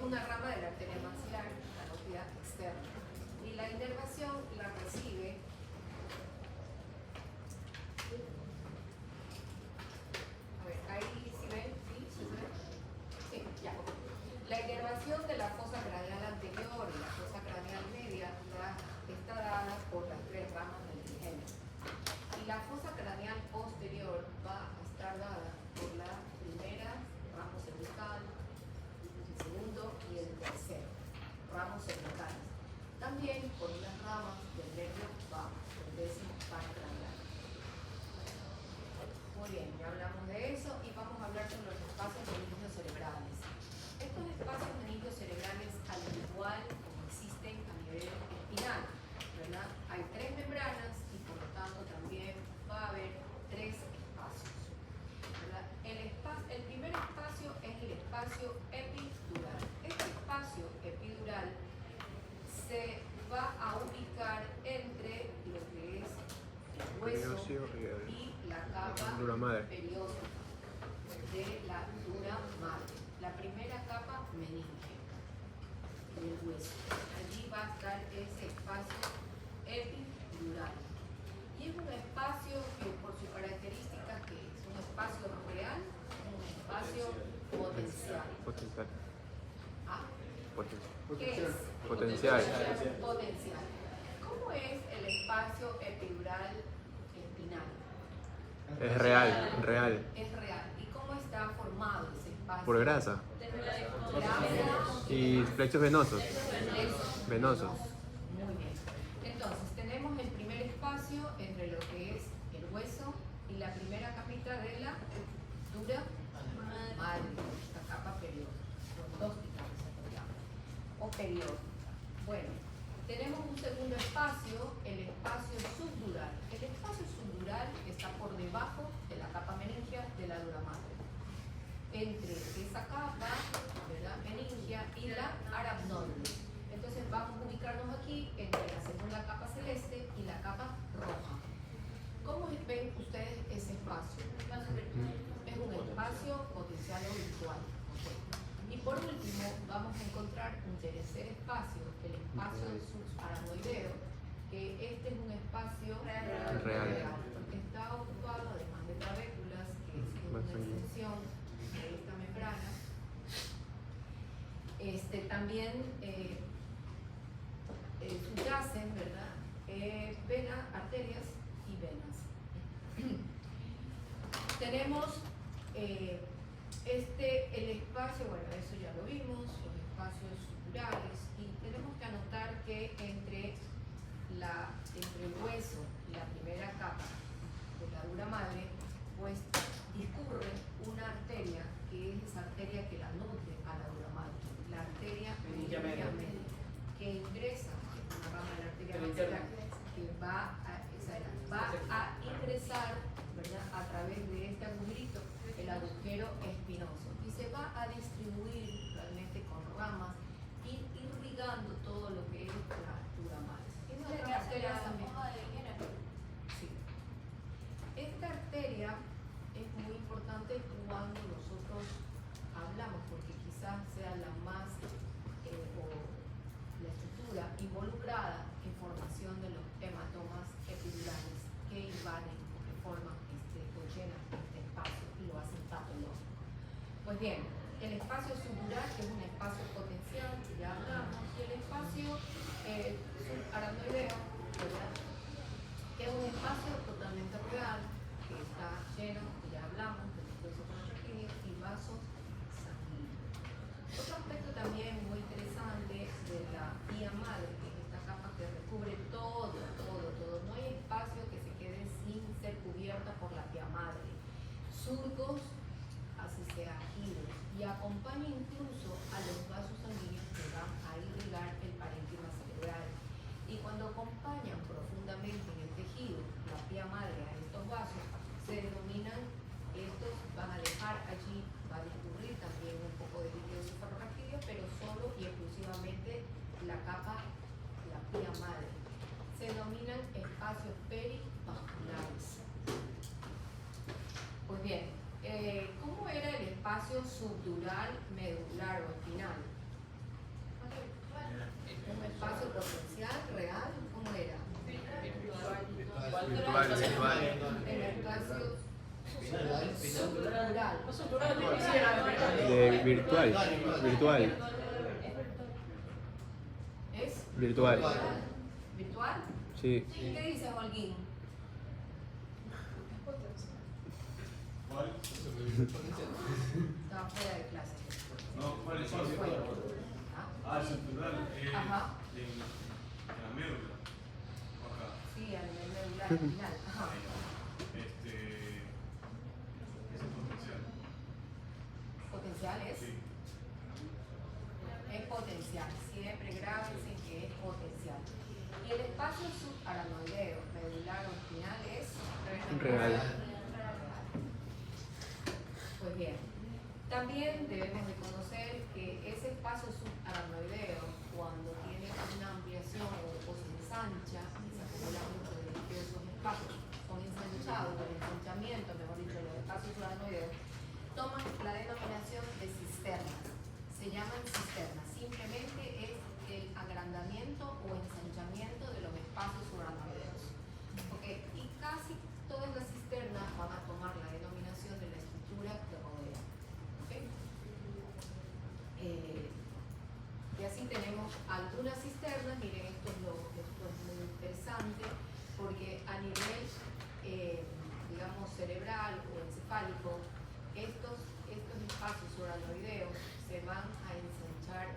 una rama de la arteria maxilar, la nótida externa. Y la inervación la recibe ahí, ¿sí ven? ¿Sí? ¿Sí se ve? Sí, ya. La inervación de la fosa craneal anterior y la fosa craneal media está dada por las tres ramas del trigémino. Y la fosa craneal posterior va a estar dada por la primera, ramo cervical, el segundo y el tercero, ramos cervicales. También por unas ramas del nervio vago, el décimo par craneal. Muy bien, ya hablamos de eso y vamos a hablar sobre los espacios meningocerebrales. Estos espacios meningocerebrales, al igual como existen a nivel espinal, ¿verdad? Hay tres membranas y por lo tanto también va a haber tres espacios, ¿verdad? El primer espacio es el espacio epidural. Este espacio epidural se va a ubicar entre lo que es el hueso y la capa perióstica de la dura madre. La primera capa meninge del hueso. Allí va a estar ese espacio epidural. Y es un espacio que por su característica que es un espacio real, un espacio potencial. ¿Ah? ¿Qué es? Potencial. Potencial. ¿Cómo es el espacio epidural espinal? Es real. Es real. ¿Y cómo está formado ese espacio? Por grasa. Grasa Y plexos venosos. Venosos. Muy bien. Entonces, tenemos el primer espacio entre lo que es el hueso y la primera capita de la dura madre, la capa periódica, prostótica que se llama, o periódica. Bueno, tenemos un segundo espacio, el espacio subdural. El espacio subdural está por debajo de la capa meningea de la dura madre. Entre esa capa, ¿verdad?, meningea y la arabnoides. Entonces vamos a ubicarnos aquí entre la segunda capa celeste y la capa roja. ¿Cómo ven ustedes ese espacio? Es un espacio potencial o virtual. Y por último, vamos a encontrar un tercer espacio, el espacio subaranoideo, que este es un espacio real, porque está ocupado, además de trabéculas, que es una extensión de esta membrana, también subyacen, ¿verdad?, venas, arterias y venas. Tenemos el espacio, bueno, eso ya lo vimos, los espacios subdurales, y tenemos que anotar que entre el hueso y la primera capa de la dura madre, pues discurre una arteria que es esa arteria que la nutre a la dura madre, la arteria meningia media, que ingresa, una rama de la arteria maxilar, que va a ingresar, ¿verdad?, a través de este agujerito, el agujero espinoso, y se va a distribuir realmente con ramas y irrigando todo lo que es la dura madre. Esta arteria también. Sí. Esta arteria es muy importante cuando nosotros hablamos, porque quizás sea la más o la estructura involucrada en formación de los hematomas epidurales que invaden o que forman o llenan este espacio y lo hacen patológico. Pues bien, el espacio subdural, que es un espacio potencial, que ya hablamos, y el espacio subaranoideo, ¿verdad?, que es un espacio totalmente real, que está lleno, que ya hablamos, de los vasos y vasos sanguíneos. Otro aspecto también muy interesante de la vía madre, que es esta capa que recubre todo. No hay espacio que se quede sin ser cubierta por la vía madre. Surcos, así sea, giros, y acompaña incluso a los vasos sanguíneos que van a irrigar el parénquima cerebral. Y cuando acompañan profundamente en el tejido, la vía madre, a estos vasos, se denominan, estos van a dejar allí, va a discurrir también un poco de líquido cefalorraquídeo, pero solo y exclusivamente la capa, la vía madre. Se denominan espacios perivasculares. Pues bien, ¿cómo era el espacio subdural, medular o espinal? Un espacio potencial, real, ¿cómo era? Virtual, virtual. El espacio subcultural. De virtual. Virtual. ¿Es? Virtual. ¿Virtual? Sí. ¿Qué dice Holguín? Estaba fuera de clase. No, ¿cuál es el Fuera. estructural. Ajá. En la médula. Acá. Sí, a nivel medular al final. Ajá. Ese potencial. ¿Potencial es? Sí. Es potencial. Siempre grábense que es potencial. Y el espacio subaracnoideo, medular o espinal es Real. Pues bien, también debemos de conocer que ese espacio subaracnoideo, cuando tiene una ampliación o se ensancha, se acumula mucho de esos espacios, son ensanchados, el ensanchamiento, mejor dicho, los espacios subaracnoideos, toman la denominación de cisternas. Se llaman cisternas, simplemente es el agrandamiento o ensanchamiento de los espacios subaracnoideos. Okay. Y casi todas las cisternas van a tomar la denominación de la estructura que rodea. ¿Okay? Y así tenemos algunas cisternas. Miren, esto es muy interesante porque a nivel, digamos, cerebral o encefálico, estos espacios subaracnoideos se van a ensanchar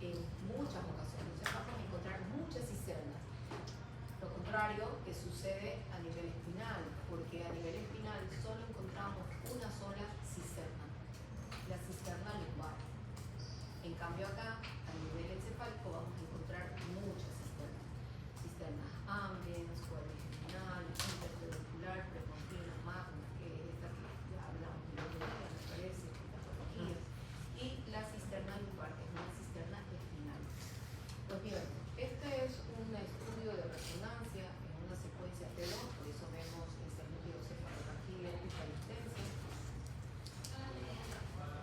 en muchas ocasiones. O sea, vamos a encontrar muchas cisternas. Lo contrario que sucede a nivel espinal, porque a nivel espinal solo encontramos una sola cisterna, la cisterna lumbar. En cambio acá, a nivel encefálico, vamos a encontrar muchas cisternas. Cisternas ambiens, cuadrigeminal, intertubercular, prepontina, magna, que es esta que ya hablamos de la me parece, patologías. Y la cisterna lumbar, que es una cisterna espinal. Pues bien, este es un estudio de resonancia en una secuencia T2, por eso vemos este núcleo cefalorraquídeo y palestencia.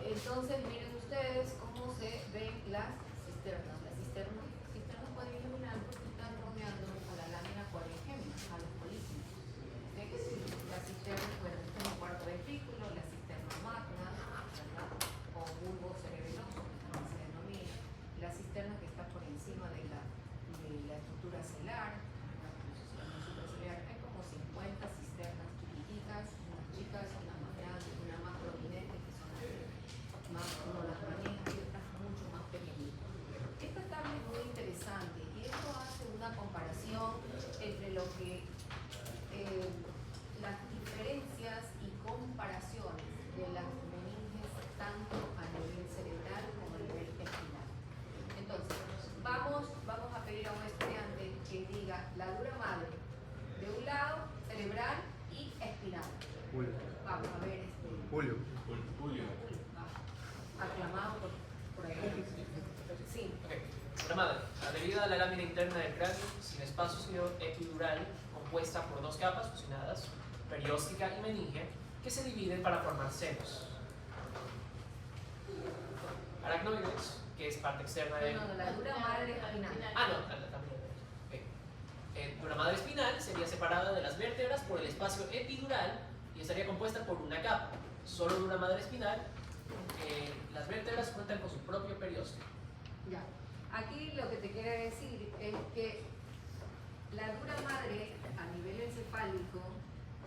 Entonces, miren ustedes cómo se ven las cisternas. Las cisternas cuadrigeminales están rodeando a la lámina cuadrigémina, a los polígonos. La cisterna, bueno, este es un cuarto ventrículo, la cisterna magna, ¿verdad? O bulbo cerebeloso, como se denomina. La cisterna que está por encima de la estructura celular, hay como 50 cisternas chiquititas, unas chicas, unas más grandes, unas más prominentes, que son más uno las maneja y otras mucho más pequeñitas. Esta tabla es muy interesante y esto hace una comparación entre lo que las diferencias y comparaciones de las meninges tanto a nivel cerebral como a nivel espinal. Entonces, vamos a pedir a un estudiante que diga la dura madre de un lado, cerebral y espinal. Julio. Vamos a ver Julio. Julio. aclamado por ahí. Sí. Okay. Dura madre, adherida a la lámina interna del cráneo, sin espacio epidural, compuesta por dos capas fusionadas, perióstica y meninge, que se dividen para formar senos. Aracnoides, que es parte externa de... No, la dura madre espinal. Ah, no, también. Okay. Dura madre espinal sería separada de las vértebras por el espacio epidural y estaría compuesta por una capa. Solo dura madre espinal, las vértebras cuentan con su propio periósteo. Ya. Aquí lo que te quiere decir es que la dura madre a nivel encefálico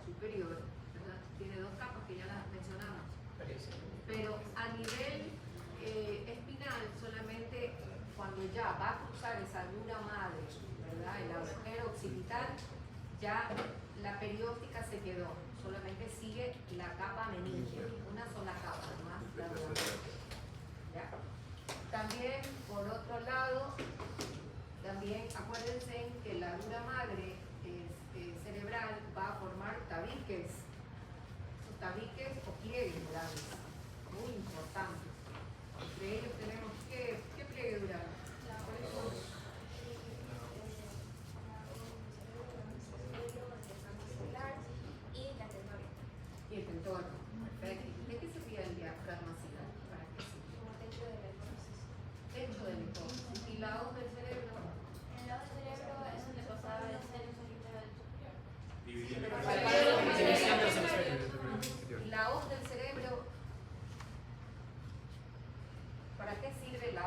superior, ¿verdad? Tiene dos capas que ya las mencionamos, Periósteo. pero a nivel espinal solamente cuando ya va a cruzar esa dura madre, ¿verdad? El agujero occipital, ya la perióstica se quedó, solamente sigue la capa meninge, una sola capa, más la dura madre. ¿Ya? También, por otro lado, también acuérdense que la dura madre cerebral va a formar tabiques, tabiques o pliegues durables, muy importantes. Entre ellos tenemos ¿qué pliegue dural? ¿Cuáles son? Y el entorno. Perfecto. ¿De qué servía el diafragma cilar? ¿Para qué sirve? Techo de necrosis.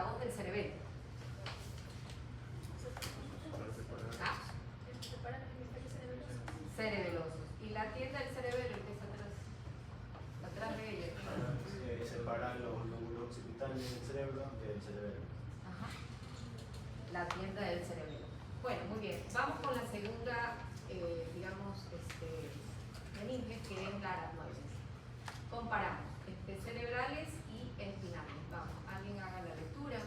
la hoz del cerebelo. ¿Ah? Cerebelosos. Y la tienda del cerebelo, que es atrás de ella. Separar los lóbulos occipitales del cerebro del cerebelo. Ajá. La tienda del cerebelo. Bueno, muy bien. Vamos con la segunda, meninge, que es la aracnoides. Comparamos cerebrales y espinales. Vamos, alguien haga la lectura.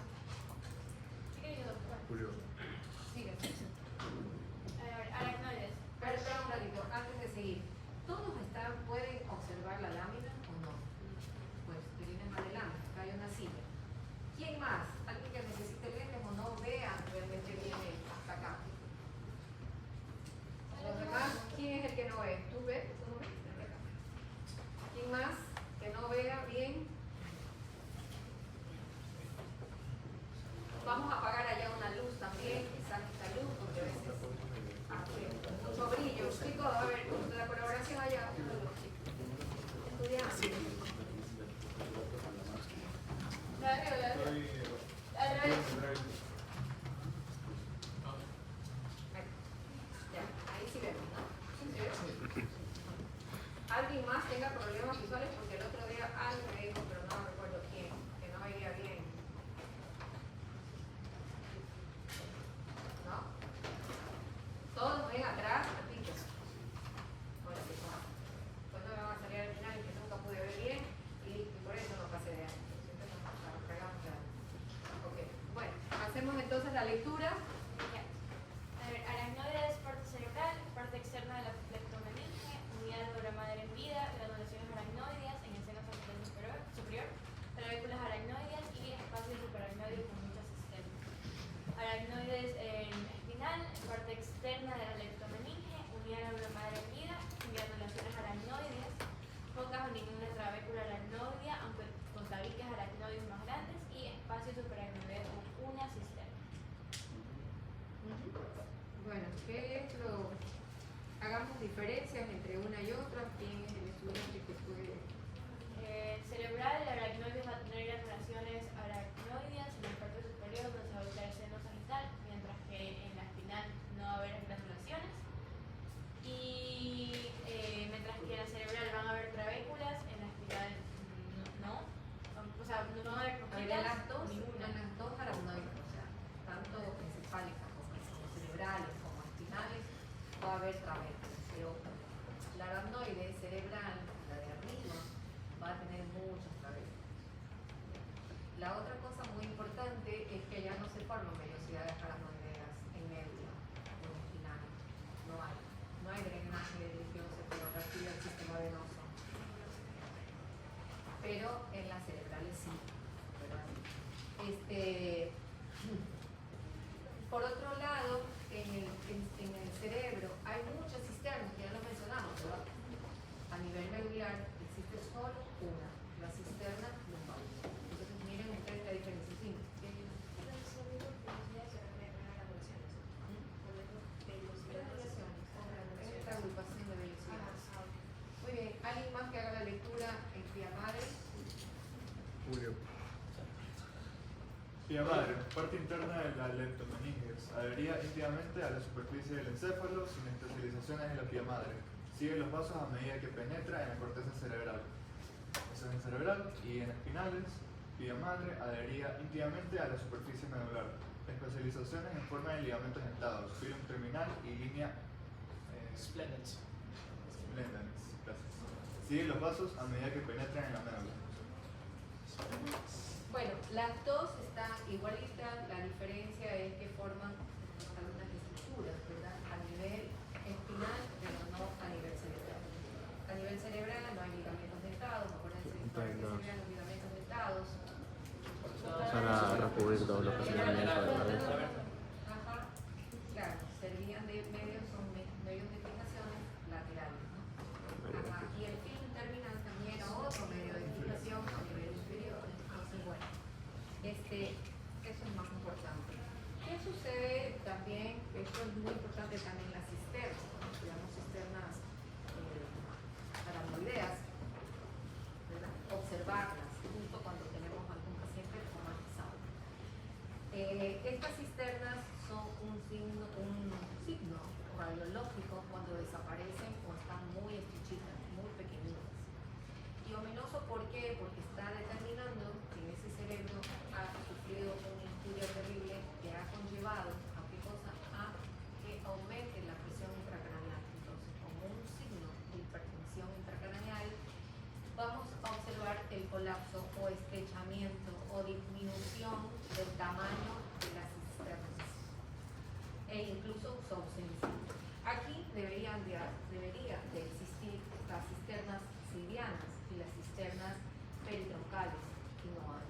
Julio. Sigue. Aracnoides. Espera un ratito, antes de seguir. ¿Todos pueden observar la lámina o no? Pues que viene más adelante, acá hay una silla. ¿Quién más? ¿Alguien que necesite lentes o no vea realmente viene hasta acá? Los demás, ¿quién es el que no ve? ¿Tú ves? ¿Tú no ves? Desde acá. ¿Quién más que no vea bien? Vamos a apagar allá una luz también, quizás esta luz, porque a veces hace mucho brillo. Chicos, a ver, la colaboración allá. Estudiantes. Ya, ahí sí vemos, ¿no? ¿Sí vemos? ¿Alguien más tenga problemas visuales? Porque el otro día alguien me dijo, pero no recuerdo quién, que no veía bien. ¿No? Todos ven atrás, repito. Ahora sí, pues no me van a salir al final y que nunca pude ver bien y por eso no pasé de año. Siempre nos cagamos de año. Ok, bueno, hacemos entonces la lectura. A ver, aracnoides, parte cerebral, parte externa de la plectomeninge, unidad de obra madre en vida, granulaciones aracnoideas en el seno central superior, clavículas aracnoideas y espacio supraracnoideo con muchas sistemas. Aracnoides en espinal, parte externa de la leptomeninge, unidad de obra madre en vida, granulaciones aracnoideas, pocas o ninguna trabécula aracnoidea, aunque con tabiques aracnoides más grandes, y espacio supraracnoideo con una cisterna. Bueno, ¿qué es lo...? Hagamos diferencias entre una y otra. ¿Quién es el estudiante que puede...? Cerebral, el aracnoides va a tener relaciones aracnoideas en la parte superior donde se va a ubicar el seno sagital, mientras que en la espinal no va a haber granulaciones. Y mientras que en la cerebral van a haber trabéculas, en la espinal no. O sea, no van a haber A ver, coquitas, en las ninguna. dos aracnoides, o sea, tanto encefálicas como cerebrales como espinales, va a haber trabéculas. Pero la aracnoide cerebral, la de arriba, va a tener muchas trabéculas. La otra cosa muy importante es que ya no se forman vellosidades aracnoideas en médula o en espinal. No hay drenaje religioso que no activa el sistema venoso. Pero en las cerebrales sí, ¿verdad? Por otro lado, en el cerebro hay muchas cisternas, que ya lo mencionamos, ¿verdad? A nivel medular existe solo una, la cisterna lumbar. Entonces miren ustedes la diferencia. Sí, es esta agrupación de velocidades. Muy bien, ¿alguien más que haga la lectura en pie madre? Julio. Pía madre, parte interna de la leptomeninges, adhería íntimamente a la superficie del encéfalo sin especializaciones en la pía madre. Sigue los vasos a medida que penetra en la corteza cerebral. Eso es en cerebral y en espinales, pía madre adhería íntimamente a la superficie medular. Especializaciones en forma de ligamentos dentados, filum terminal y línea Splendens. splendens. Gracias. Sigue los vasos a medida que penetran en la médula. Bueno, las dos están igualitas, la diferencia es que forman algunas estructuras, ¿verdad? A nivel espinal, pero no a nivel cerebral. A nivel cerebral no hay ligamentos dentados, acuérdense que para que se vean los ligamentos dentados. Para recubrir todo lo que se llama el cabeza. Ajá, claro, servían de medios, son medios de fijación laterales, ¿no? Ajá, y el film terminal también era otro medio de fijación a nivel inferior. Entonces, bueno, eso es más importante. ¿Qué sucede también? Esto es muy importante también las cisternas, ¿no? Llamamos cisternas aracnoideas, ¿verdad? Observarlas justo cuando tenemos algún paciente traumatizado. ausencia. Aquí debería de existir las cisternas silianas y las cisternas peritroncales, y no hay.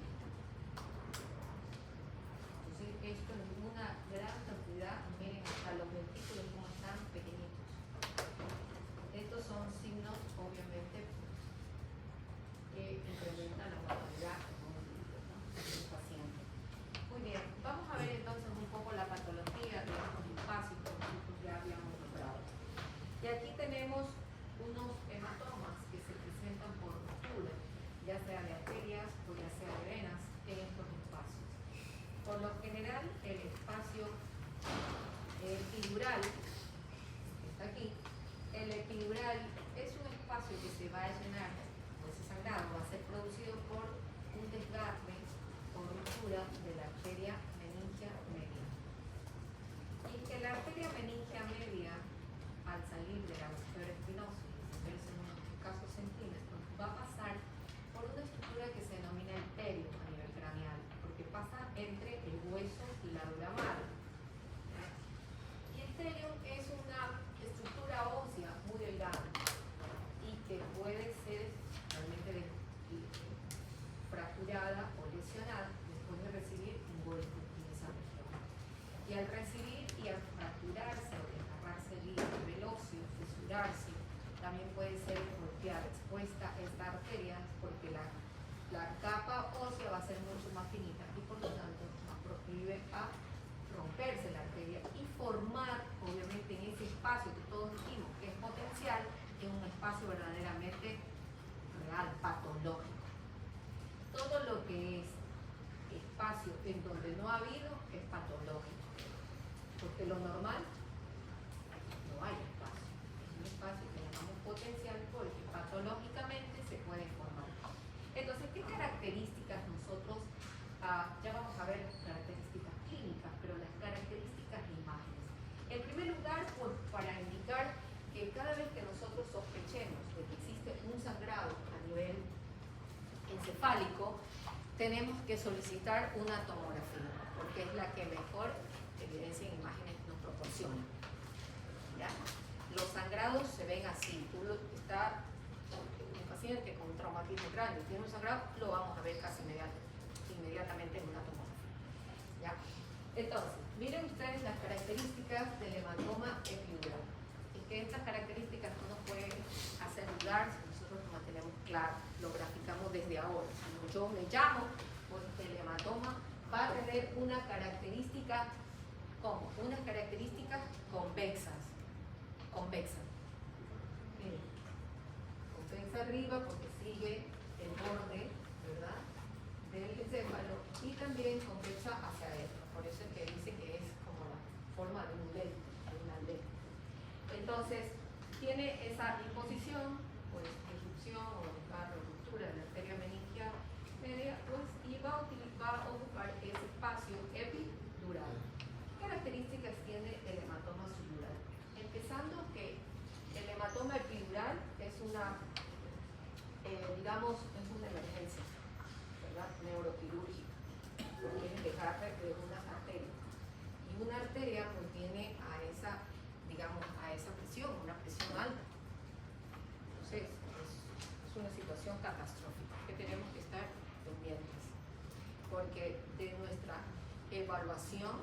Entonces, esto es una gran cantidad, miren hasta los ventículos como están pequeñitos. Estos son signos, obviamente, que incrementan la mortalidad del paciente. Muy bien, vamos a ver entonces un poco la patología de estos espacios que nosotros ya habíamos nombrado. Y aquí tenemos unos hematomas que se presentan por ruptura, ya sea de arterias o ya sea de venas, en estos espacios. Por lo general, el espacio epidural, que está aquí, el epidural es un espacio que se va a llenar, o ese sangrado va a ser producido por un desgarre o ruptura de la arteria meningia media. Y que la arteria meningia media, al salir de la arteria espinosa, verse en unos escasos centímetros, va a pasar por una estructura que se denomina el perio a nivel craneal, porque pasa entre el hueso y la dura madre. Y el perio es una estructura ósea muy delgada y que puede ser realmente fracturada o lesionada después de recibir un golpe en esa región. Y al recibir y al fracturarse o desgarrarse el hilo velóceo, fisurarse, también puede ser golpeada, expuesta esta arteria, porque la capa ósea va a ser mucho más finita y por lo tanto más proclive a romperse la arteria y formar, obviamente, en ese espacio que todos dijimos que es potencial, en un espacio verdaderamente real, patológico. Todo lo que es espacio en donde no ha habido es patológico, porque lo normal no hay espacio, es un espacio que llamamos potencial porque patológicamente se puede formar. Entonces, ¿qué características nosotros, ya vamos a ver características clínicas, pero las características de imágenes? En primer lugar, para indicar que cada vez que nosotros sospechemos de que existe un sangrado a nivel encefálico, tenemos que solicitar una tomografía, porque es la que mejor evidencia en imágenes nos proporciona. ¿Ya? Los sangrados se ven así. Está un paciente con un traumatismo grande y tiene un sangrado, lo vamos a ver casi inmediatamente en una tomografía. ¿Ya? Entonces, miren ustedes las características del hematoma epidural. Y que estas características no nos pueden hacer dudar si nosotros lo mantenemos claro, lo graficamos desde ahora. Si yo me llamo, pues el hematoma va a tener una característica, ¿cómo? Unas características convexas. Miren, convexa arriba porque sigue el borde, ¿verdad?, del encéfalo, y también convexa hacia adentro. Por eso es que dice que es como la forma de un lente, de una lente. Entonces, tiene esa disposición, pues, disrupción o ruptura de la arteria meningia media, pues, y va a ocupar ese espacio epidural. ¿Qué características tiene el hematoma sudural? Empezando que el hematoma epidural es una, digamos, es una emergencia, ¿verdad?, neuroquirúrgica, porque es desgarre de una arteria. Y una arteria pues viene a esa, digamos, a esa presión, una presión alta. Entonces, es una situación catastrófica que tenemos que estar pendientes, porque de nuestra evaluación,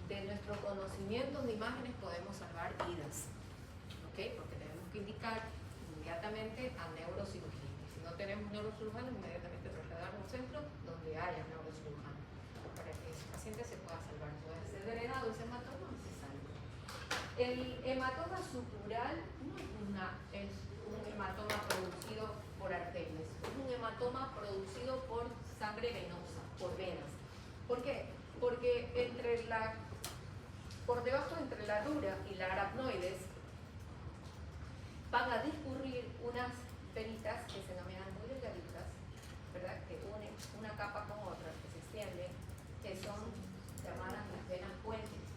de nuestro conocimiento de imágenes podemos salvar vidas, ¿ok? Porque tenemos que indicar inmediatamente a neurocirugía. Si no tenemos neurocirujano, inmediatamente trasladar a un centro donde haya neurocirujano, para que ese paciente se pueda salvar, pueda ser drenado ese hematoma y se salve. El hematoma sutural no es un hematoma producido por arterias, es un hematoma producido por sangre venosa, por venas. ¿Por qué? Porque por debajo entre la dura y la aracnoides van a discurrir unas venitas que se denominan muy delgaditas, ¿verdad?, que unen una capa con otra, que se extienden, que son llamadas las venas puentes.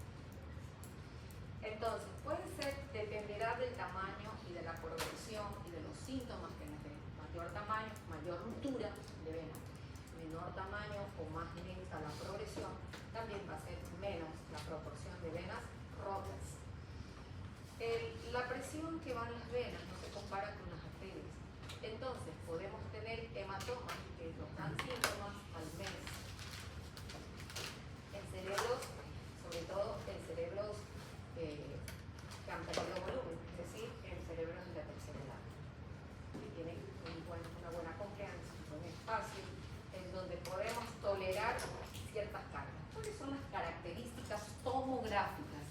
Entonces, puede ser, dependerá del tamaño y de la progresión y de los síntomas que nos den. Mayor tamaño, mayor ruptura de vena. Menor tamaño o más lenta la progresión, también va a ser menos la proporción de venas rotas que van las venas no se compara con las arterias. Entonces podemos tener hematomas que nos dan síntomas al mes. En cerebros, sobre todo en cerebros que han perdido volumen, es decir, en cerebros de la tercera edad, que tienen una buena confianza, un buen espacio, en donde podemos tolerar ciertas cargas. ¿Cuáles son las características tomográficas?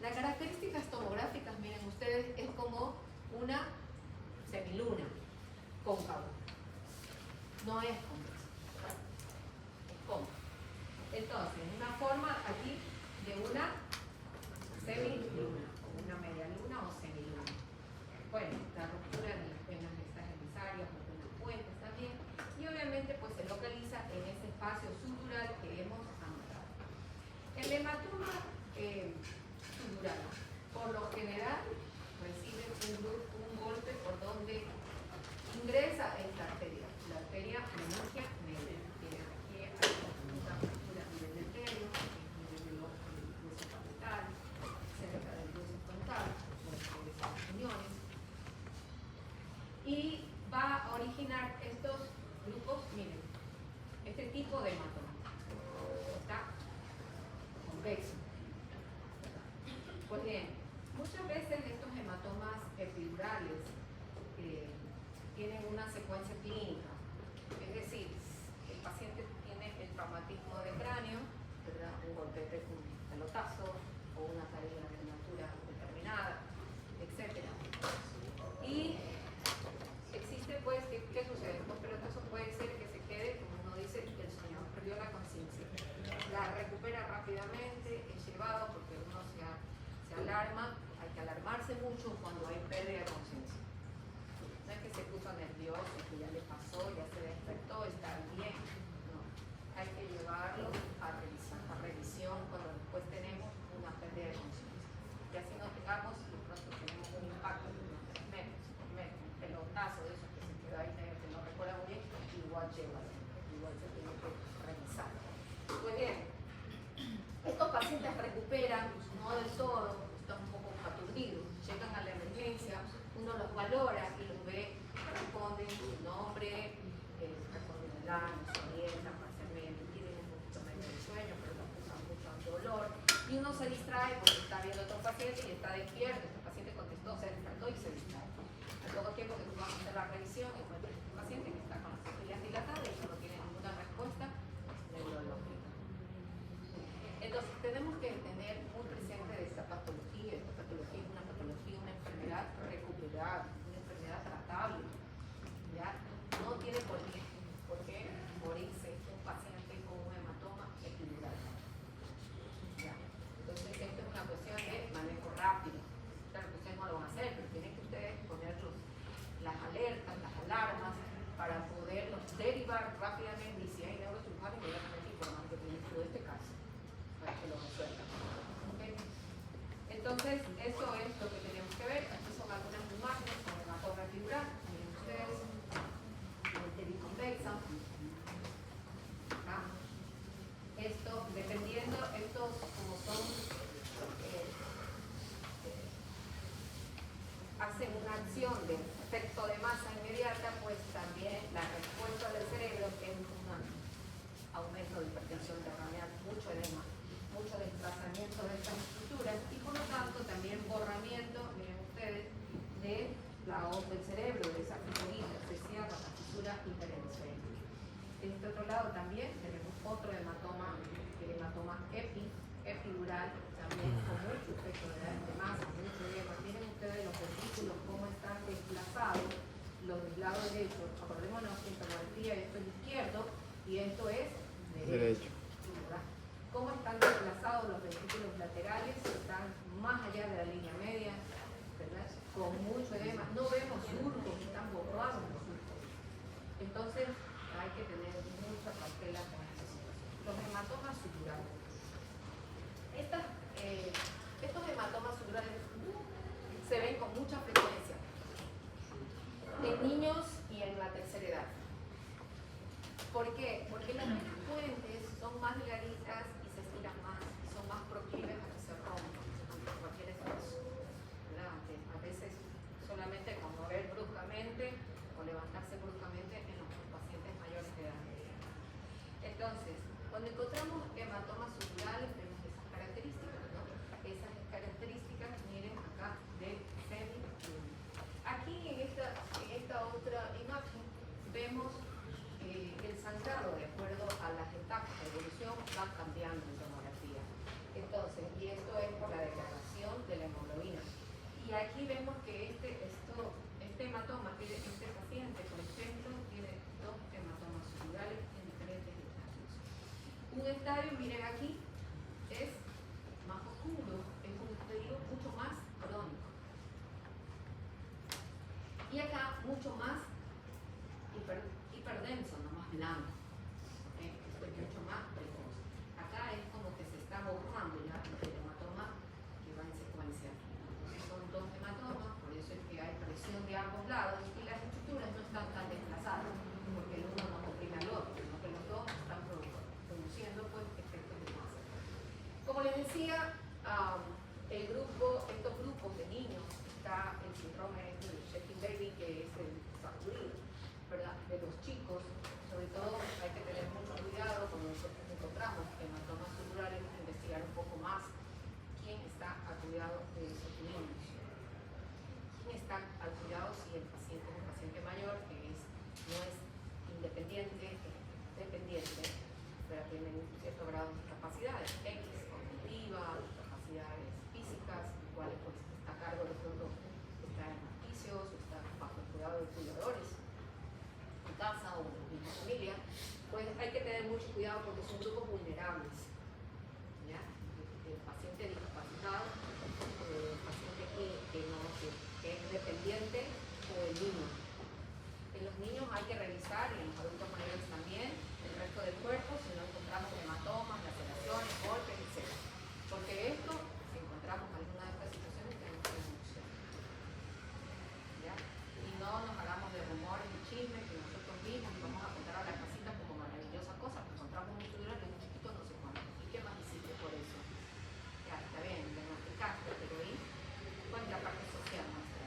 Las características tomográficas, miren ustedes, es como una semiluna cóncava. No es convexa, es cóncava. Entonces, una forma aquí de una semiluna, o una media luna o semiluna. Bueno, la ruptura de las venas estas emisarias o de las puentes también. Y obviamente pues se localiza en ese espacio sutural que hemos anotado. El hematoma sutural, por lo general, recibe un golpe por donde ingresa esta arteria, la arteria meningia media. Tiene aquí una fractura a nivel del medio, a nivel del hueso palatal, cerca del hueso frontal, o de esas uniones, y va a originar estos grupos, miren, este tipo de hematoma. Está convexo. Pues bien, muchas veces estos hematomas epidurales tienen una secuencia clínica, es decir, el paciente tiene el traumatismo de cráneo, ¿verdad? Un golpe de un pelotazo o una caída de altura determinada, etc. Y existe pues, ¿qué sucede? Un pelotazo puede ser que se quede, como uno dice, el señor perdió la conciencia, la recupera rápidamente, es llevado porque uno se alarma, hay que alarmarse mucho cuando hay pérdida de conciencia. No es que se puso nervioso, que ya le pasó, ya se despertó, está bien. No, hay que llevarlo a revisión cuando después tenemos una pérdida de conciencia. Y así no tengamos, de pronto tenemos un impacto de unos 3 metros, 5 metros, un pelotazo de esos que se quedó ahí medio que no recuerda muy bien, igual igual se tiene que revisar. Pues bien, estos pacientes recuperan, no del todo, están un poco aturdidos, llegan a la emergencia, uno los valora y los ve, responden su nombre, responden el año, se orientan parcialmente, tienen un poquito menos de sueño, pero no acusan mucho al dolor, y uno se distrae porque está viendo a otro paciente y está despierto, este paciente contestó, se despertó y se distrae. Al poco tiempo que tú vas a hacer la revisión, encuentras este paciente que está con las pupilas dilatadas y no tiene ninguna respuesta neurológica. Entonces tenemos que tener muy presente de esta patología. Esta patología es una patología, una enfermedad recuperable, una enfermedad tratable. ¿Ya? No tiene por qué morirse un paciente con un hematoma epidural. ¿Ya? Entonces esto es una cuestión de manejo rápido. Claro que ustedes no lo van a hacer, pero tienen que ustedes poner las alertas, las alarmas, para poderlos derivar rápidamente, y si hay neurocirujano, inmediatamente informar que tienen todo este caso, para que lo resuelvan. ¿Okay? Entonces, eso es lo que tenemos que ver. Aquí son algunas imágenes con hematoma epidural. Miren ustedes, convexa. ¿Ah? Esto, dependiendo, estos como son, hacen una acción de efecto de masa inmediata, pues también la respuesta del cerebro es un aumento de hipertensión terminal, mucho edema, mucho desplazamiento de estas estructuras y por lo tanto también borramiento, miren ustedes, de la hoz del cerebro, de esa fisurita, se cierra la fisura hiperhemisférica. En este otro lado también tenemos otro hematoma, el hematoma epidural, también con mucho efecto de masa, mucho edema. Miren ustedes los vesículos cómo están desplazados, los del lado derecho. Acordémonos que en tomografía esto es izquierdo y esto es derecho. ¿Verdad? Cómo están desplazados los vesículos laterales, están más allá de la línea media, ¿verdad? Con mucho edema. No vemos surcos, están borrados los surcos. Entonces hay que tener mucha cautela con esta situación. Los hematomas suturales. Estos hematomas suturales se ven con mucha frecuencia en niños y en la tercera edad. ¿Por qué? Porque las venas puentes son más delgaditas y se estiran más, y son más proclives a que se rompan por cualquier esfuerzo. A veces Entonces, cuando encontramos hematomas subdurales, vemos esas características, ¿no? Esas características, miren acá, de semi-plum. Aquí en esta otra imagen vemos el sangrado de acuerdo a las etapas de evolución va cambiando en tomografía. Entonces, y esto es por la degradación de la hemoglobina. Y aquí vemos que este hematoma, este paciente, por ejemplo, tiene 2 hematomas subdurales en diferentes estadios. Un estadio, miren aquí, es más oscuro, es un estadio mucho más crónico. Y acá mucho más hiperdenso, no más blanco. Esto es mucho más precoz. Acá es como que se está borrando ya el hematoma que va en secuencia. Entonces son 2 hematomas, por eso es que hay presión de ambos lados y las estructuras no están tan desplazadas, porque el uno no comprime al otro, sino que los dos están produciendo pues, efectos de masa. Como les decía, estos grupos de niños, está el síndrome de shaking baby, que es el sacudido, ¿verdad? De los chicos, sobre todo hay que tener mucho cuidado cuando nosotros encontramos hematomas subdurales, investigar un poco más quién está al cuidado de esos niños. ¿Quién está al cuidado si el paciente es un paciente mayor que no es independiente, es dependiente, pero tiene un cierto grado de discapacidades, X, cognitivas, discapacidades físicas, cuales pues está a cargo de pronto, está en hospicios, o está bajo el cuidado de cuidadores en casa o en la familia, pues hay que tener mucho cuidado porque son grupos vulnerables. ¿Ya? El paciente discapacitado, el paciente que es dependiente o el niño. En los niños hay que revisar, y en los adultos mayores también, el resto del cuerpo, si no encontramos hematomas, laceraciones, golpes, etc. Porque esto, si encontramos alguna de estas situaciones, tenemos que denunciar. ¿Ya? Y no nos hagamos de rumores y chismes que nosotros mismos y vamos a contar a la casita como maravillosa cosa, que encontramos un estudiante de un chiquito no sé cuánto. ¿Y qué más hiciste por eso? Ya, está bien, diagnosticaste, pero ahí, ¿cuál es la parte social nuestra?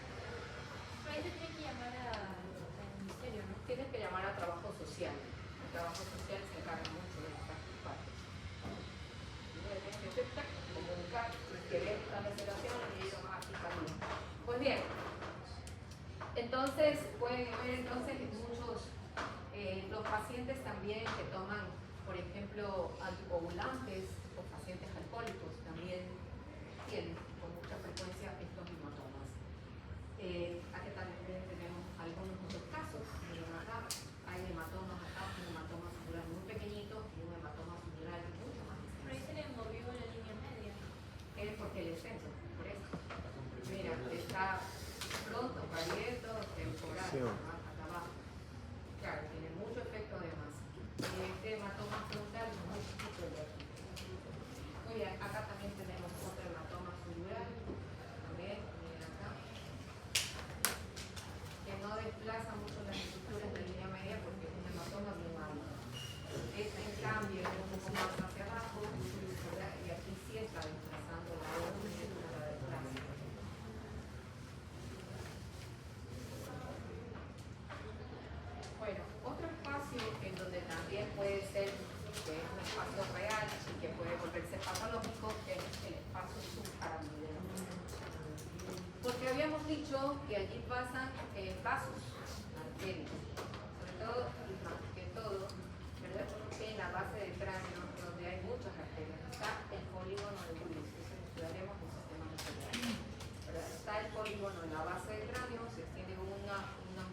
Pero ahí se tiene que llamar al ministerio, ¿no? Tienes que llamar a trabajo social. El trabajo social se encarga mucho de estas partes. Tienes que comunicar, que ven las laceraciones y ellos aquí también. Pues bien, entonces pueden ver entonces muchos los pacientes también que toman, por ejemplo, anticoagulantes o pacientes alcohólicos también tienen con mucha frecuencia estos hematomas. Aquí también tenemos algunos otros casos. Miren acá, hay hematomas acá, un hematoma subdural muy pequeñito y un hematoma subdural mucho más Pero ahí se le movió la línea media. es porque el exceso, por eso. Mira, está pronto, abierto, temporal, Sí. acá abajo. Claro, tiene mucho efecto de masa. Y este hematoma frontal es muy chiquito de aquí. Muy bien, acá también tenemos otro hematoma subdural. También, miren acá. Que no desplaza mucho las estructuras de línea media porque es un hematoma bien alto. Este en cambio es un poco más hacia abajo, ¿verdad? Y aquí sí está desplazando la otra y la desplaza. Bueno, otro espacio en donde también puede ser que es un espacio real y que puede volverse patológico es el espacio subaramideo. Porque habíamos dicho que allí pasan vasos, arterias, sobre todo y más que todo, ¿verdad? En la base del cráneo, donde hay muchas arterias, está el polígono de Willis, eso lo estudiaremos en sistemas arteriales. Está el polígono en la base del cráneo, se extiende unas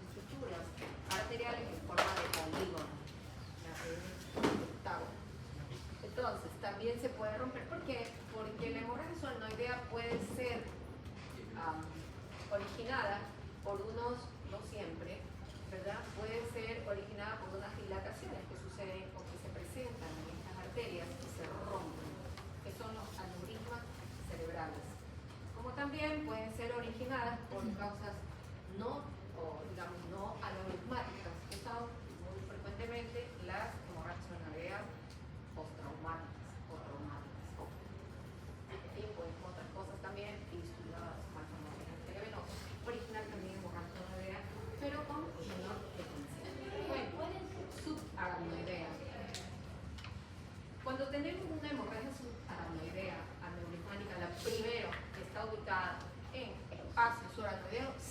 estructuras arteriales en forma de polígono, un octágono. Entonces, también se puede romper. ¿Por qué? Porque la hemorragia solenoidea puede ser originada por unos, no siempre, ¿verdad? Puede ser originada por unas dilataciones que suceden o que se presentan en estas arterias y se rompen, que son los aneurismas cerebrales. Como también pueden ser originadas por causas no aneurismáticas, que son muy frecuentemente las hemorragias solenoideas postraumáticas o traumáticas. Y pues otras cosas también, fístulas, malformaciones arteriovenosa, original también hemorragia solenoidea, pero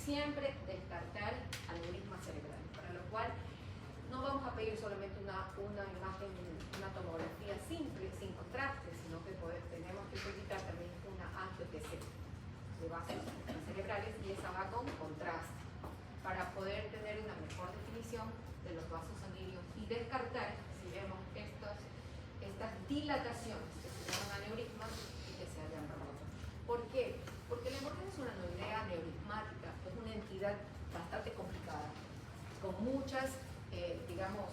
siempre descartar aneurismas cerebrales, para lo cual no vamos a pedir solamente una imagen, una tomografía simple, sin contraste, sino que tenemos que solicitar también una angio-TC de vasos cerebrales, y esa va con contraste, para poder tener una mejor definición de los vasos sanguíneos y descartar, si vemos estas dilataciones que se llaman aneurismas y que se hayan roto. ¿Por qué? Porque la hemorragia subaracnoidea aneurismática es una entidad bastante complicada, con muchas, digamos,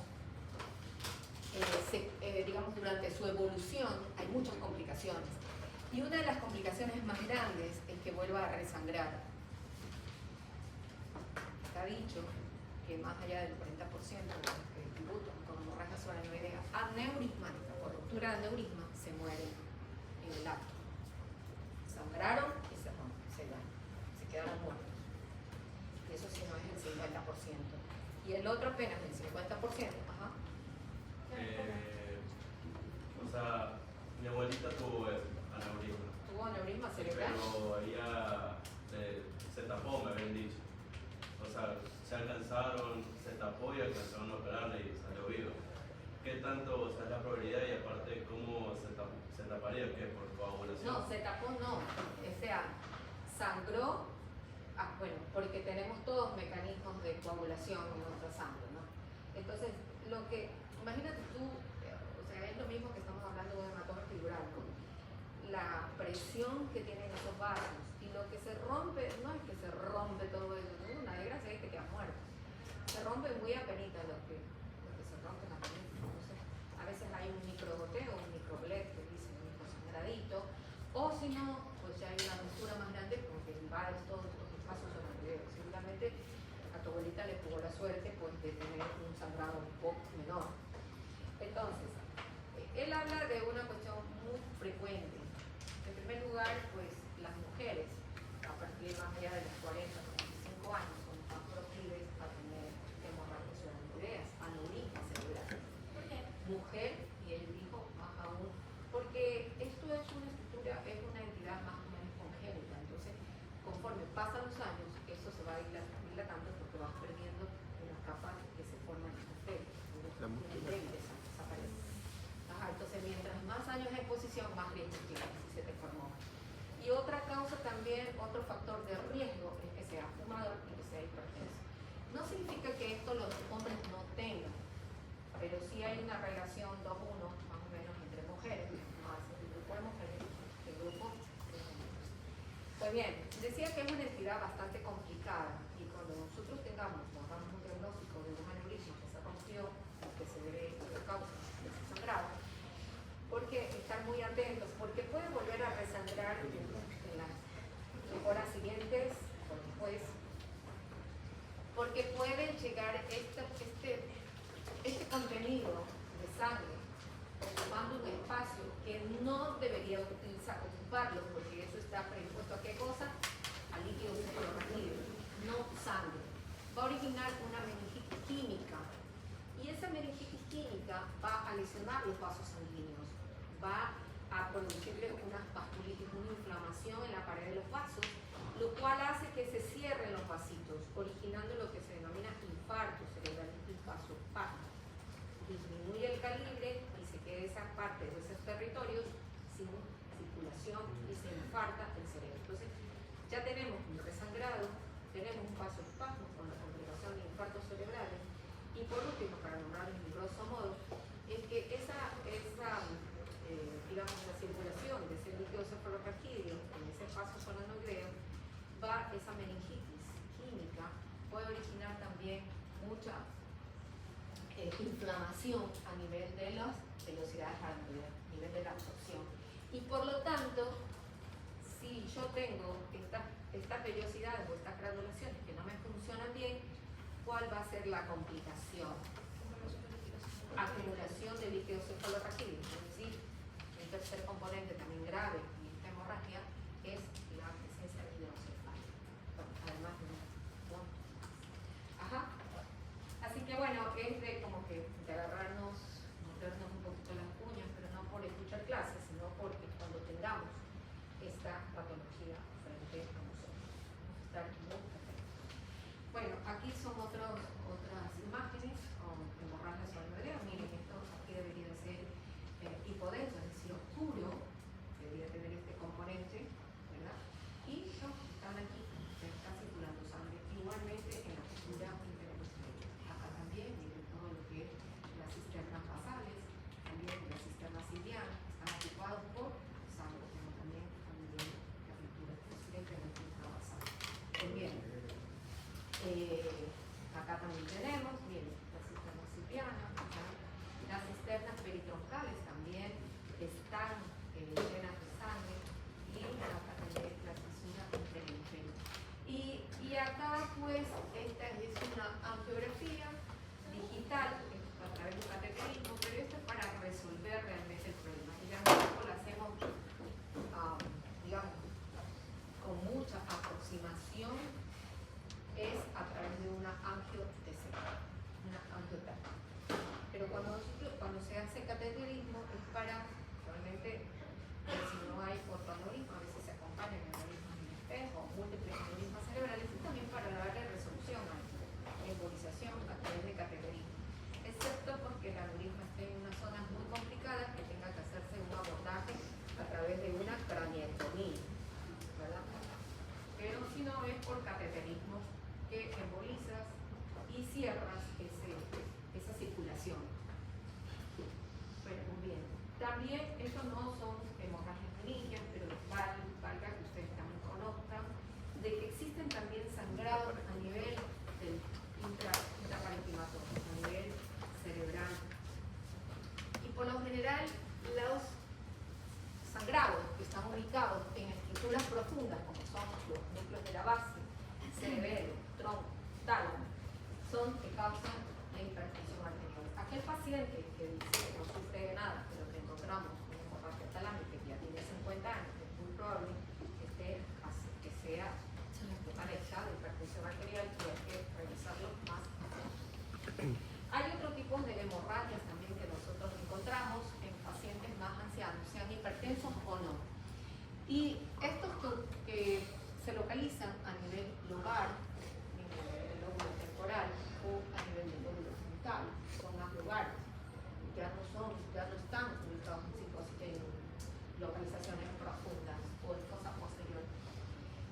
durante su evolución hay muchas complicaciones. Y una de las complicaciones más grandes es que vuelva a resangrar. Está dicho que más allá del 40% de los que debutan con hemorragia subaracnoidea aneurismática o ruptura de aneurisma se mueren en el acto. Sangraron y se quedaron muertos. Y eso sí no es el 50%. Y el otro apenas el 50%. Ajá. O sea, mi abuelita tuvo aneurisma. Tuvo aneurisma cerebral. Pero ella se tapó, me habían dicho. O sea, se tapó y alcanzaron a operarle y salió viva. ¿Qué tanto, o sea, es la probabilidad y aparte cómo se taparía? ¿Qué? ¿Por coagulación? No, se tapó no. O sea, sangró, bueno, porque tenemos todos mecanismos de coagulación en nuestra sangre, ¿no? Entonces, imagínate tú, o sea, es lo mismo que estamos hablando de un hematoma epidural, ¿no? La presión que tienen esos vasos y lo que se rompe, no es que se rompe todo eso, ¿no? Una desgracia es que quedas muerto. Se rompe muy apenita lo que se rompe en la penita. Entonces, a veces hay un microgoteo, un microbled, que dicen un microsangradito, o si no, pues ya hay una ruptura más grande porque invades todos los espacios subaracnoideos. Seguramente a tu abuelita le tuvo la suerte pues, de tener un sangrado un poco menor. Entonces, él habla de una cuestión muy frecuente. En primer lugar, pues las mujeres, a partir más allá de los 40, 45 años, son más proclives a tener hemorragias subaracnoideas, aneurisma cerebral. ¿Por qué? Mujer, y él dijo más aún, porque esto es una estructura, es una entidad más o menos congénita. Entonces, conforme pasan los años, eso se va dilatando porque vas perdiendo unas capas que se forman en los dedos. El débil desaparece. Entonces, mientras más años de exposición, más riesgo tienes si se te formó. Y otra causa también, otro factor de riesgo es que sea fumador y que sea hipertenso. No significa que esto los hombres no tengan, pero sí hay una relación 2-1 más o menos entre mujeres, más el grupo de mujeres que el grupo de hombres. Pues bien, decía que es una entidad bastante complicada y cuando nosotros hagamos un diagnóstico de un aneurisma que se rompió, que se debe a la causa de ese sangrado, porque estar muy atentos, porque puede volver a resangrar en las horas siguientes o después, porque puede llegar este contenido de sangre ocupando un espacio que no debería ocuparlo, porque eso está predispuesto a qué cosa? A líquido cefalorraquídeo, no sangre. Va a originar una meningitis química y esa meningitis química va a lesionar los vasos sanguíneos, va a producirle una vasculitis, una inflamación en la pared de los vasos, lo cual hace que se cierren los vasitos, originando lo que se denomina infarto cerebral y vasoespasmo. Disminuye el calibre y se queda esa parte de esos territorios sin circulación y se infarta el cerebro. Entonces, ya tenemos un resangrado, tenemos un vasoespasmo con la complicación de infartos cerebrales y por último, para nombrar en grosso modo, es que digamos, la circulación de ese líquido cefalorraquídeo en ese espacio solenoideo, esa meningitis química puede originar también mucha inflamación a nivel de las velocidades aracnoideas, a nivel de la absorción. Y por lo tanto, si yo tengo estas vellosidades o estas granulaciones que no me funcionan bien, ¿cuál va a ser la complicación? Acumulación de líquido cefalorraquídeo. Es decir, el tercer componente también grave en esta hemorragia es la presencia de hidrocefalia. Además de Ajá. Así que bueno, es de como que de agarrarnos, mordernos un poquito las uñas, pero no por escuchar clases, sino porque cuando tengamos esta patología frente a nosotros, vamos a estar muy atentos. están llenas de sangre y la fisura entre el hemisferio. Y acá pues esta es una angiografía digital a través de un cateterismo, pero esto es para resolver realmente el problema. Y ya nosotros lo hacemos, digamos, con mucha aproximación, es a través de una angioterapia. Pero cuando se hace cateterismo es para realmente ver si no hay otro aneurisma, a veces se acompaña el aneurisma en el espejo, múltiples aneurismas cerebrales, y también para darle resolución a la embolización a través de cateterismo, excepto porque el aneurisma esté en unas zonas muy complicadas que tenga que hacerse un abordaje a través de una craneectomía, ¿verdad? Pero si no es por cateterismo que embolizas y cierras esa circulación. Bueno, muy bien. También, estos no son hemorragias meningias, pero valga que ustedes también conozcan de que existen también sangrados a nivel del intraparenquimatoso, a nivel cerebral. Y por lo general, los sangrados que están ubicados en estructuras profundas, como son los núcleos de la base, cerebelo, tronco, tálamo, son que causan la hipertensión arterial. Aquel paciente que dice que no sufre de nada, pero que encontramos con hemorragia talámica que ya tiene 50 años, es muy probable que sea pareja de hipertensión arterial y hay que revisarlo más. Hay otro tipo de hemorragias también que nosotros encontramos en pacientes más ancianos, sean hipertensos o no. Y estos que se localizan a nivel lobar, a nivel del lóbulo temporal o a nivel del lóbulo frontal, son más lugares, ya no están ubicados en localizaciones profundas o en fosas posteriores.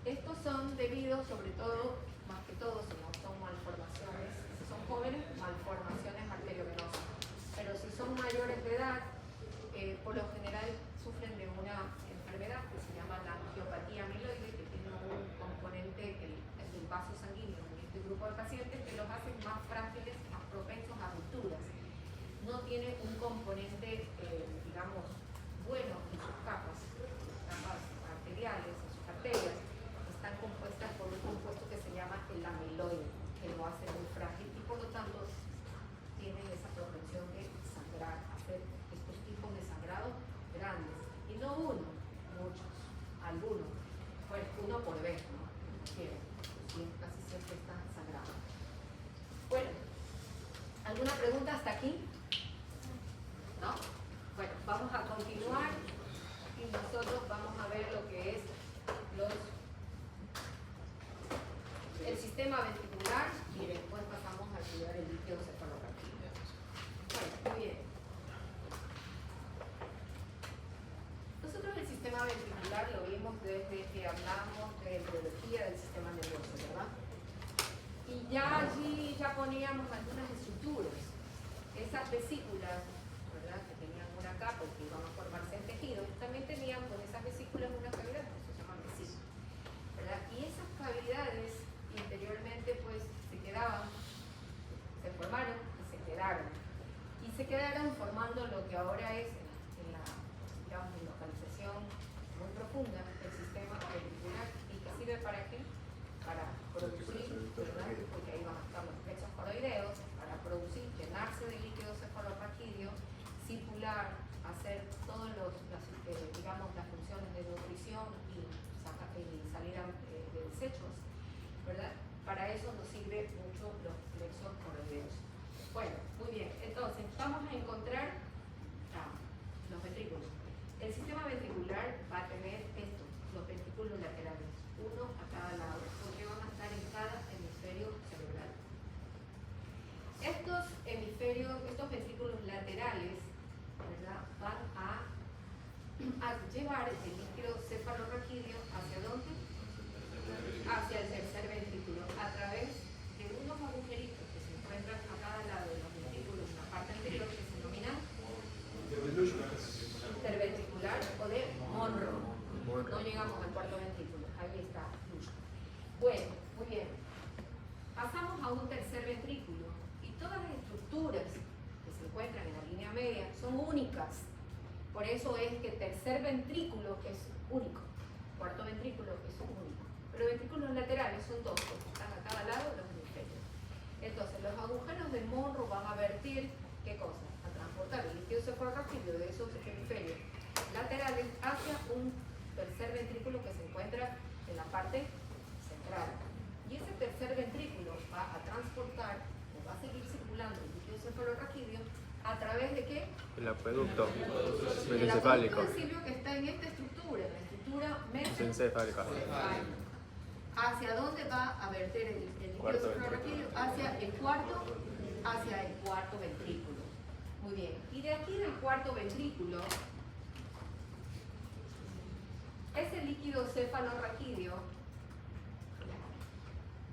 Estos son debidos sobre todo, más que todo, si no son malformaciones, si son jóvenes, malformaciones arteriovenosas, pero si son mayores de edad, por lo general sufren de una enfermedad que se llama la angiopatía amiloide, que tiene un componente, el del vaso sanguíneo en este grupo de pacientes, que los hace más frágiles, más propensos a rupturas. No tiene un componente, digamos, bueno en sus capas arteriales, en sus arterias, están compuestas por un compuesto que se llama el amiloide, que lo hace muy frágil y por lo tanto tienen esa propensión de sangrar, hacer estos tipos de sangrados grandes. Y no uno, muchos, algunos, pues uno por vez, ¿no? Que casi siempre están sangrados. Bueno, ¿alguna pregunta hasta aquí? ¿No? Bueno, vamos a continuar y nosotros vamos a ver lo que es el sistema ventricular y después pasamos a estudiar el líquido cefalorraquídeo. Bueno, muy bien. Nosotros el sistema ventricular lo vimos desde que hablamos de embriología del sistema nervioso, ¿verdad? Y ya allí poníamos algunas estructuras. Esas vesículas, ¿verdad?, que tenían una capa y que iban a formarse en tejido, también tenían con esas vesículas una cavidad, eso se llaman vesículas, ¿verdad? Y esas cavidades interiormente pues se quedaban, se formaron y se quedaron. Y se quedaron formando lo que ahora es, en la, digamos, en localización muy profunda, el sistema ventricular. ¿Y que sirve para qué? Para producir, ¿verdad?, porque ahí van a estar los plexos coroideos, para producir, llenarse de líquido cefalorraquídeo, circular, hacer todas digamos, las funciones de nutrición y salir de desechos, ¿verdad? Para eso nos sirve mucho los plexos coroideos. Bueno, muy bien, entonces vamos a encontrar los ventrículos. El sistema ventricular va a tener estos, los ventrículos laterales, uno a cada lado, porque van a estar en cada hemisferio cerebral. Estos ventrículos laterales, ¿verdad?, van a llevar el líquido cefalorraquídeo ¿hacia dónde? Hacia el tercer ventrículo, a través de unos agujeritos que se encuentran a cada lado de los ventrículos en la parte anterior, que se denominan interventricular o de Monro. No llegamos al cuarto ventrículo, ahí está. Bueno, muy bien. Pasamos a un tercer ventrículo y todas las estructuras que se encuentran en la línea media son únicas. Por eso es que tercer ventrículo es único, cuarto ventrículo es único. Pero ventrículos laterales son dos, los que están a cada lado de los hemisferios. Entonces, los agujeros de Monro van a vertir, ¿qué cosa? A transportar el líquido cefalorraquídeo de esos hemisferios laterales hacia un tercer ventrículo que se encuentra en la parte central. Y ese tercer ventrículo va a transportar, o va a seguir circulando el líquido cefalorraquídeo a través de ¿qué? El acueducto El mesencefálico. acueducto Silvio que está en esta estructura, en la estructura Mesencefálica. mesencefálica. ¿Hacia dónde va a verter el líquido Cuarto cefalorraquídeo? Hacia el cuarto ventrículo. Muy bien. Y de aquí del cuarto ventrículo, ese líquido cefalorraquídeo,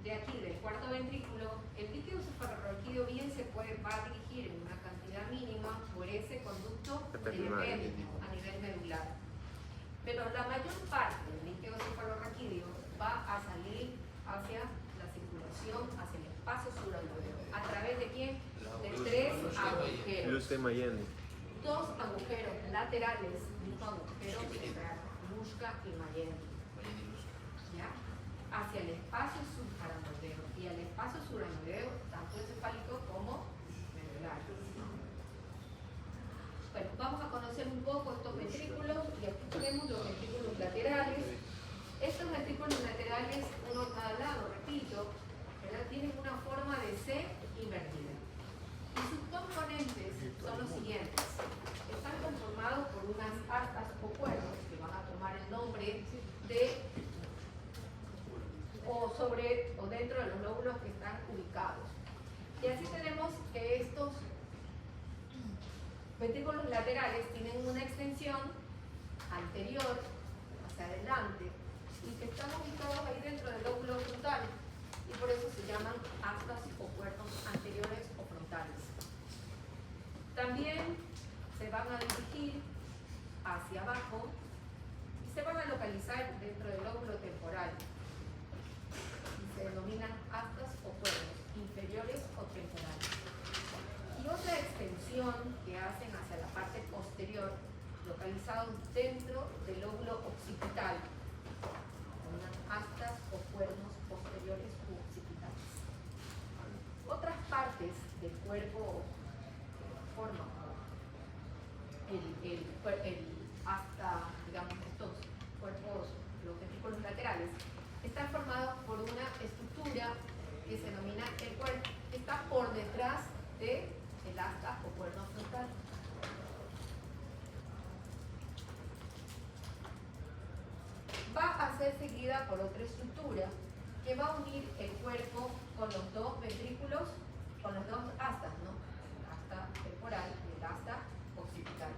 de aquí del cuarto ventrículo, el líquido cefalorraquídeo bien se va a dirigir en una cantidad mínima por ese conducto endopédico a nivel medular. Pero la mayor parte del líquido cefalorraquídeo va a salir hacia la circulación, hacia el espacio suranodeo. ¿A través de quién? De tres agujeros. Luce Mayenne. Dos agujeros laterales y un agujero central. Mushka y Mayenne. ¿Ya? Hacia el espacio suranodeo. Y al espacio suranodeo, tanto encefálico como medular. Bueno, vamos a conocer un poco estos ventrículos y aquí tenemos los ventrículos laterales. Estos ventrículos laterales, uno a cada lado, repito, ¿verdad? Tienen una forma de C invertida. Y sus componentes son los siguientes. Están conformados por unas astas o cuernos que van a tomar el nombre de o dentro de los lóbulos que están ubicados. Y así tenemos que estos ventrículos laterales tienen una extensión anterior hacia adelante y que están ubicados ahí dentro del lóbulo frontal y por eso se llaman astas o cuernos anteriores o frontales. También se van a dirigir hacia abajo y se van a localizar dentro del lóbulo temporal y se denominan astas o cuernos inferiores o temporales. Y otra extensión que hacen hacia la parte posterior, localizados dentro del lóbulo occipital, unas astas o cuernos posteriores u occipitales. Otras partes del cuerpo forman hasta, digamos, estos cuerpos, los ventrículos laterales, están formados por una estructura que se denomina el cuerpo, que está por detrás del asta o cuerno frontal. Va a ser seguida por otra estructura que va a unir el cuerpo con los dos ventrículos, con los dos astas, ¿no? El asta temporal y el asta occipital,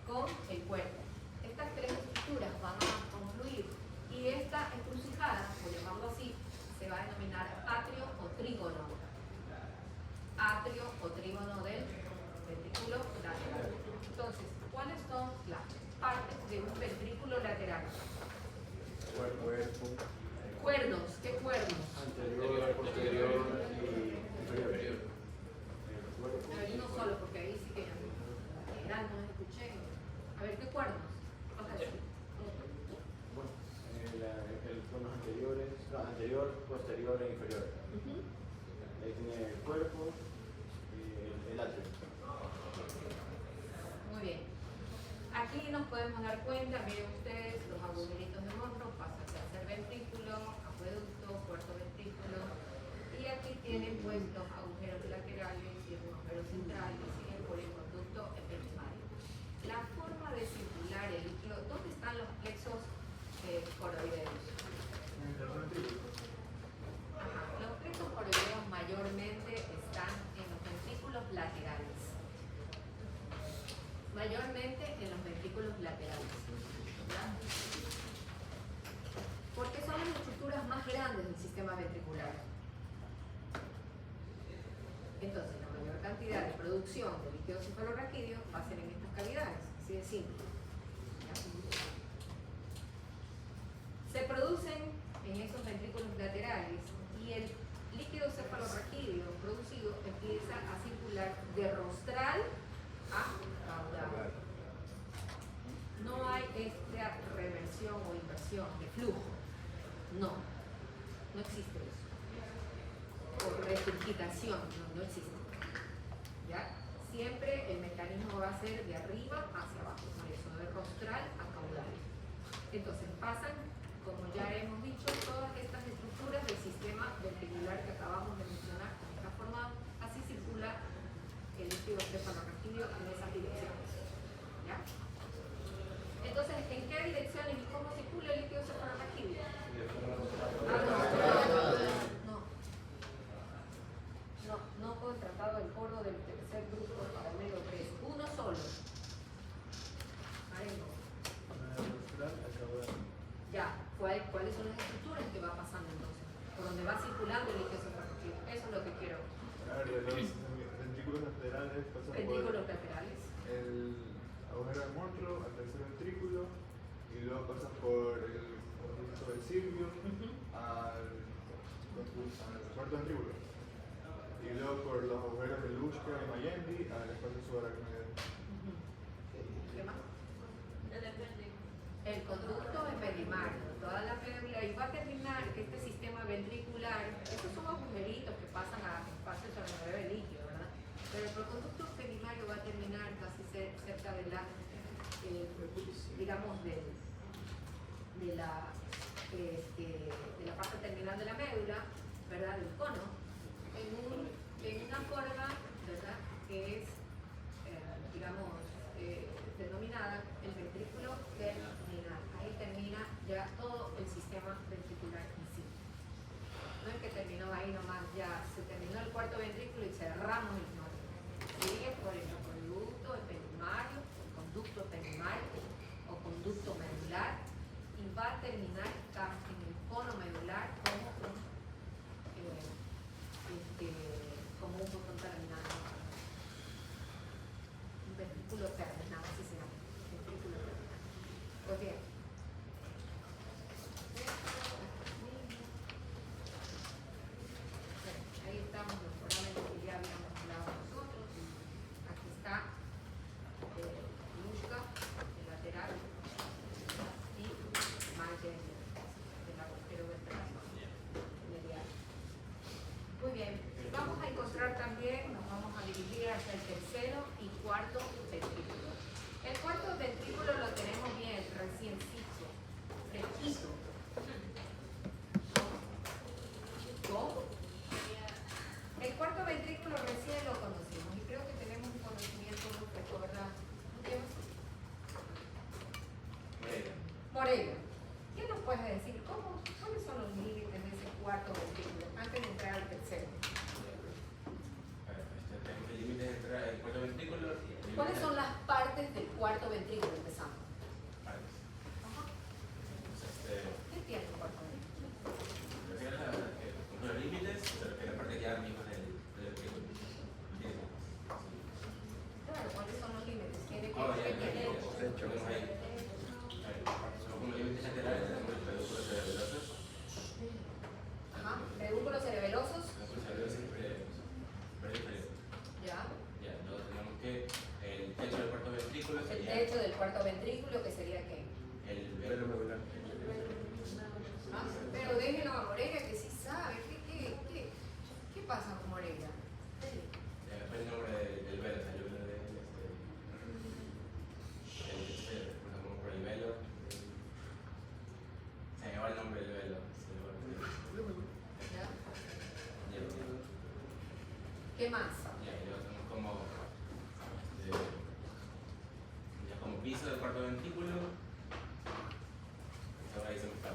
con el cuerpo. Estas tres estructuras van a confluir y esta encrucijada, por llamarlo así, se va a denominar atrio o trígono. Atrio o trígono del ventrículo lateral. Entonces, ¿cuáles son las partes de un ventrículo lateral? Cuernos, ¿qué cuernos? Anterior, posterior y inferior. Pero hay uno solo, porque ahí sí que no escuché. A ver, ¿qué cuernos? Bueno, los anteriores, anterior, posterior e inferior. Ahí tiene el cuerpo y el atrio. Muy bien. Aquí nos podemos dar cuenta, miren ustedes, los agujeritos de Monro pasan a ser ventrículo, acueducto, cuarto ventrículo. Y aquí tienen pues los agujeros laterales y el agujero central que siguen por el conducto ependimario. La forma de circular el líquido, ¿dónde están los plexos coroideos? Los plexos coroideos mayormente están en los ventrículos laterales. Mayormente en los ventrículos laterales. ¿Ya? Porque son las estructuras más grandes del sistema ventricular. Entonces, la mayor cantidad de producción de líquido cefalorraquídeo va a ser en estas cavidades, así de simple. ¿Ya? Se producen en esos ventrículos laterales y el líquido cefalorraquídeo producido empieza a circular de rostral a caudal. explicación, no existe. ¿Ya? Siempre el mecanismo va a ser de arriba hacia abajo, por eso, de rostral a caudal. Entonces pasan, como ya hemos dicho, todas estas estructuras del sistema ventricular que acabamos de mencionar, como está formado, así circula el líquido cefalorraquídeo en esas direcciones. ¿Ya? Entonces, ¿en qué direcciones y cómo circula el líquido cefalorraquídeo? No con el tratado del foro del tercer grupo paralelo 3, uno solo. Marengo. Ya, ¿cuáles son las estructuras que va pasando entonces? Por donde va circulando el líquido cefalorraquídeo. Eso es lo que quiero. A ver, de los ventrículos laterales pasan Ventrículos por laterales. el agujero de Monroe al tercer ventrículo y luego pasan por el conducto del Silvio al cuarto ventrículo. Y luego por los agujeros de Luschka y Mayendi al espacio subaracnoidal. ¿Qué más? El conducto ependimario, toda la médula, y va a terminar que este sistema ventricular, estos son agujeritos que pasan a espacios alrededor del líquido, ¿verdad? Pero el conducto ependimario va a terminar casi cerca de la, digamos, de la parte terminal de la médula, ¿verdad? Del cono, en una forma, ¿verdad? Que es, digamos, denominada el ventrículo terminal. Ahí termina ya todo el sistema ventricular en sí. No es que terminó ahí nomás, ya se terminó el cuarto ventrículo y cerramos el nodo. Sigue por el conducto ependimario, conducto ependimario o conducto medular y va a terminar en el cono medular como un botón terminal. Un ventrículo terminal, así se llama. Ventrículo terminal. Pues bien. Ahí estamos los forámenes que ya habíamos hablado nosotros. Aquí está Luschka, el lateral, y Mayer, el agujero ventral medial. Muy bien. Vamos a encontrar también, nos vamos a dividir hacia el tercero y cuarto ventrículo. El cuarto ventrículo lo tenemos bien, reciencito, fresquito. ¿Cómo? El cuarto ventrículo recién lo conocimos y creo que tenemos un conocimiento muy recuerda. Moreira, ¿qué nos puedes decir? ¿Cuáles son los límites de ese cuarto ventrículo antes de entrar al tercero? El límite entre el cuarto ventrículo. ¿Cuáles son las partes del cuarto ventrículo? Empezamos. Partes. Ajá. Entonces, ¿Qué tiene el cuarto ventrículo? se refiere a los límites, se refiere a la parte que ya misma del ventrículo. Claro, ¿cuáles son los límites? Tiene que Ahora ya, tiene tenemos ahí. Son como límites laterales, tenemos los pedúnculos cerebelosos. ajá, pedúnculos cerebelosos. Pedúnculos cerebelosos inferiores. Ya. Ya, luego tenemos que el techo del cuarto ventrículo El sería techo del cuarto ventrículo, que sería qué? el velo medular. Ah, pero déjenlo a Moreira que sí sabe. ¿Qué pasa con Moreira? Después el nombre del velo, o sea, el velo de pasamos por el velo. Se me va el nombre del velo. ¿Ya? Ya, ¿Qué más? ya, y luego tenemos como ya como piso del cuarto ventrículo. Ahora ahí se me está